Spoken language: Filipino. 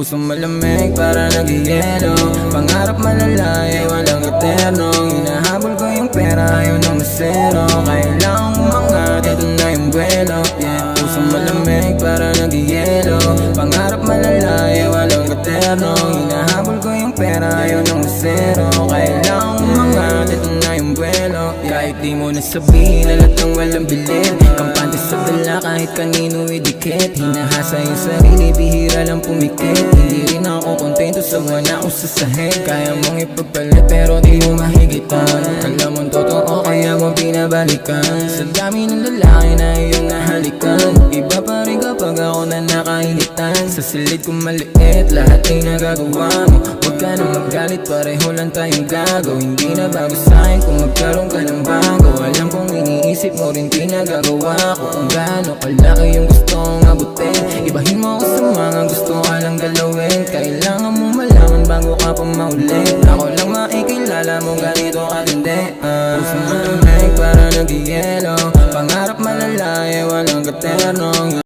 Puso malamig para nag-ielo, pangarap malalayo, walang eterno. Hinahabol ko yung pera, ayaw ng masero. Kailangang umangat, ito na yung buwelo, yeah. Puso malamig para nag-ielo, pangarap malalayo, walang eterno. Hinahabol ko yung pera, ayaw ng masero. Kailangang umangat, ito na yung buwelo, yeah. Kahit di mo nasabihin, halatang walang bilid, kampante sa bala kahit kanino idikit. Hinahasa yung sarili, bihira lang pumikit. Hindi rin ako kontento sa wala ko sa sahig. Kaya mong ipagpalit pero di mo mahigitan. Alam mong totoo kaya mo pinabalikan. Sa dami ng lalaki na iyong nahalikan, iba pa rin kapag ako na nakainitan. Sa silid kong maliit, lahat ay nagagawa mo. Huwag ka na magalit, pareho lang tayong gago. Hindi na bago sa'kin kung magkaroon ka ng bago. Alam kong iniisip mo rin pinagagawa ko, kung gaano kalaki yung gusto kong abutin. Ibahin mo ako sa mga gusto ka lang galawin. Kailangan mo malaman bago ka pa maulin. Ako lang makikilala mo ganito katindi. Puso malamig para nag-ielo, pangarap malalayo, walang katerno.